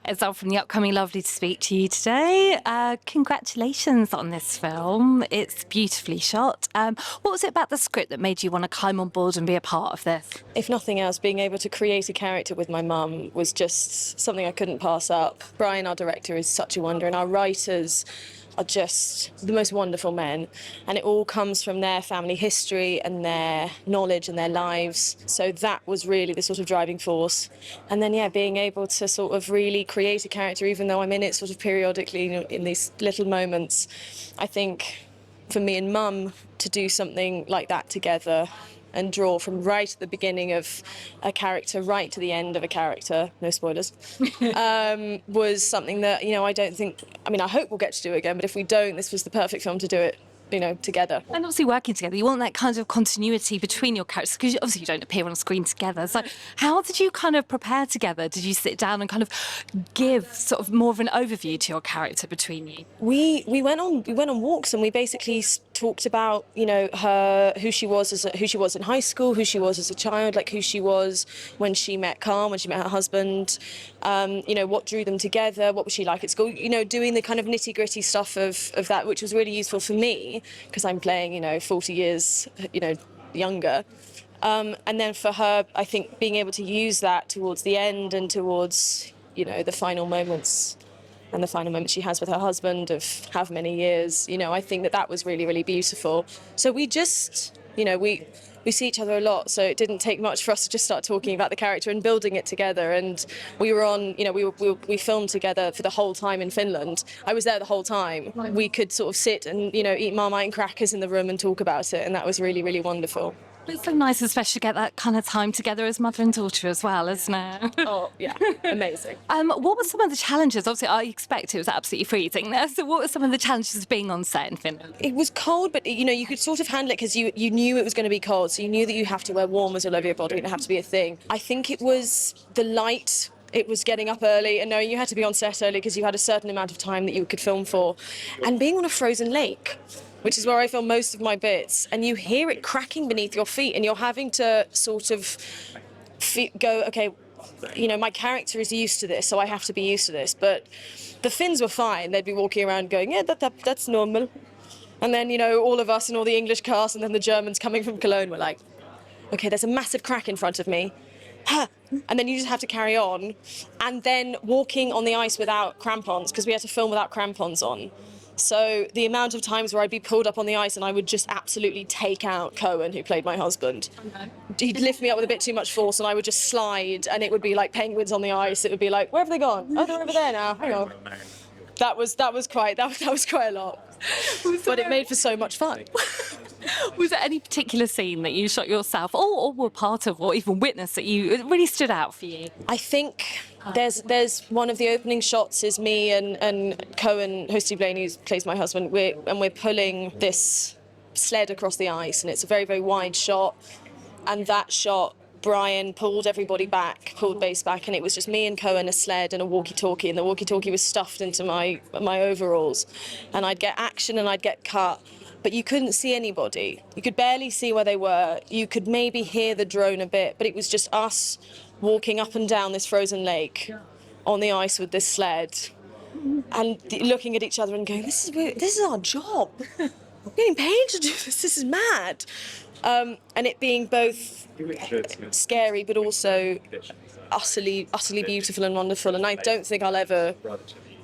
It's all from the upcoming Lovely to speak to you today. Congratulations on this film. It's beautifully shot. What was it about the script that made you want to climb on board and be a part of this? If nothing else, being able to create a character with my mum was just something I couldn't pass up. Brian, our director, is such a wonder, and our writers are just the most wonderful men, and it all comes from their family history and their knowledge and their lives. So that was really the sort of driving force. And then, yeah, being able to sort of really create a character, even though I'm in it sort of periodically, in these little moments. I think for me and Mum to do something like that together and draw from right at the beginning of a character right to the end of a character, no spoilers, was something that, I hope we'll get to do it again, but if we don't, this was the perfect film to do it, together. And obviously working together, you want that kind of continuity between your characters, because obviously you don't appear on a screen together. So how did you kind of prepare together? Did you sit down and kind of give sort of more of an overview to your character between you? We went on walks, and we basically talked about who she was in high school, who she was as a child, like who she was when she met Carl, when she met her husband, what drew them together, what was she like at school, doing the kind of nitty-gritty stuff of that, which was really useful for me because I'm playing 40 years younger. And then for her, I think being able to use that towards the end and towards the final moments. And the final moment she has with her husband of how many years, I think that was really, really beautiful. So we just, we see each other a lot, so it didn't take much for us to just start talking about the character and building it together. And we were on, we filmed together for the whole time in Finland. I was there the whole time. We could sort of sit and, eat Marmite and crackers in the room and talk about it, and that was really, really wonderful. It's so nice, especially to get that kind of time together as mother and daughter as well, isn't it? Oh, yeah, amazing. What were some of the challenges? Obviously, I expect it was absolutely freezing there. So what were some of the challenges of being on set in Finland? It was cold, but, you could sort of handle it because you knew it was going to be cold. So you knew that you have to wear warmers all over your body and it had to be a thing. I think it was the light. It was getting up early and knowing you had to be on set early because you had a certain amount of time that you could film for. And being on a frozen lake, which is where I film most of my bits, and you hear it cracking beneath your feet and you're having to sort of go, okay, my character is used to this, so I have to be used to this. But the Finns were fine. They'd be walking around going, yeah, that's normal. And then, all of us and all the English cast and then the Germans coming from Cologne were like, okay, there's a massive crack in front of me. And then you just have to carry on. And then walking on the ice without crampons, because we had to film without crampons on. So the amount of times where I'd be pulled up on the ice and I would just absolutely take out Cohen, who played my husband. Okay. He'd lift me up with a bit too much force and I would just slide, and it would be like penguins on the ice. It would be like, where have they gone? Oh, they're over there now. Hang on. That was quite a lot. But it made for so much fun. Was there any particular scene that you shot yourself or were part of or even witnessed that it really stood out for you? I think there's one of the opening shots is me and Cohen, Hosty Blaine, who plays my husband, we're pulling this sled across the ice, and it's a very, very wide shot. And that shot, Brian pulled everybody back, pulled base back, and it was just me and Cohen, a sled and a walkie-talkie, and the walkie-talkie was stuffed into my overalls. And I'd get action and I'd get cut, but you couldn't see anybody. You could barely see where they were. You could maybe hear the drone a bit, but it was just us walking up and down this frozen lake on the ice with this sled and looking at each other and going, this is our job. We're getting paid to do this. This is mad. And it being both scary but also utterly beautiful and wonderful. And I don't think I'll ever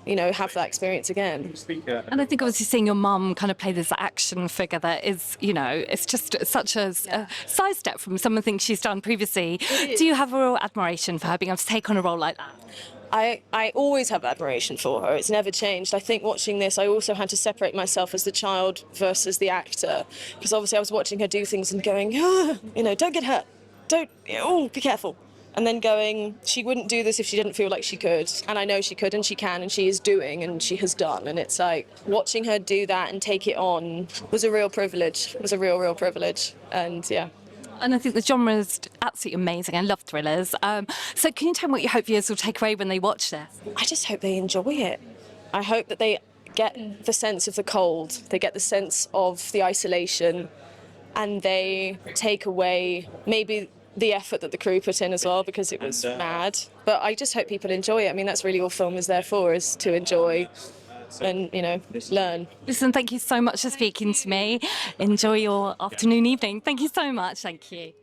have that experience again. And I think obviously seeing your mum kind of play this action figure that is, it's just such a sidestep from some of the things she's done previously. Do you have a real admiration for her being able to take on a role like that? I always have admiration for her. It's never changed. I think watching this, I also had to separate myself as the child versus the actor, because obviously I was watching her do things and going, don't get hurt. Be careful. And then going, she wouldn't do this if she didn't feel like she could. And I know she could, and she can, and she is doing, and she has done. And it's like, watching her do that and take it on was a real privilege. It was a real, real privilege. And yeah. And I think the genre is absolutely amazing. I love thrillers. So can you tell me what you hope viewers will take away when they watch this? I just hope they enjoy it. I hope that they get the sense of the cold. They get the sense of the isolation. And they take away maybe the effort that the crew put in as well, because it was mad. But I just hope people enjoy it. I mean, that's really all film is there for, is to enjoy and, you know, learn. Listen, thank you so much for speaking to me. Enjoy your afternoon, evening. Thank you so much. Thank you.